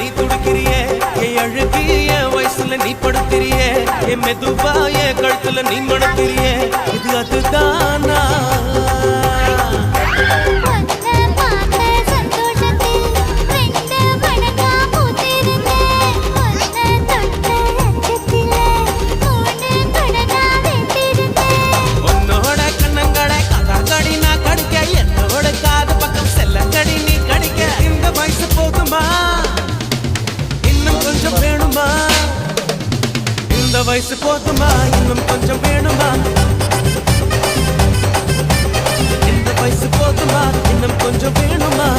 நீ துடிக்கிறியே என் அழுகி என் வயசுல நீ படுத்திரியே என் மெதுவா என் கழுத்துல நீ மணத்திரியே இது அதுதானா வயசு போதுமா இன்னும் கொஞ்சம் வேணுமா இந்த வயசு போதுமா இன்னும் கொஞ்சம் வேணுமா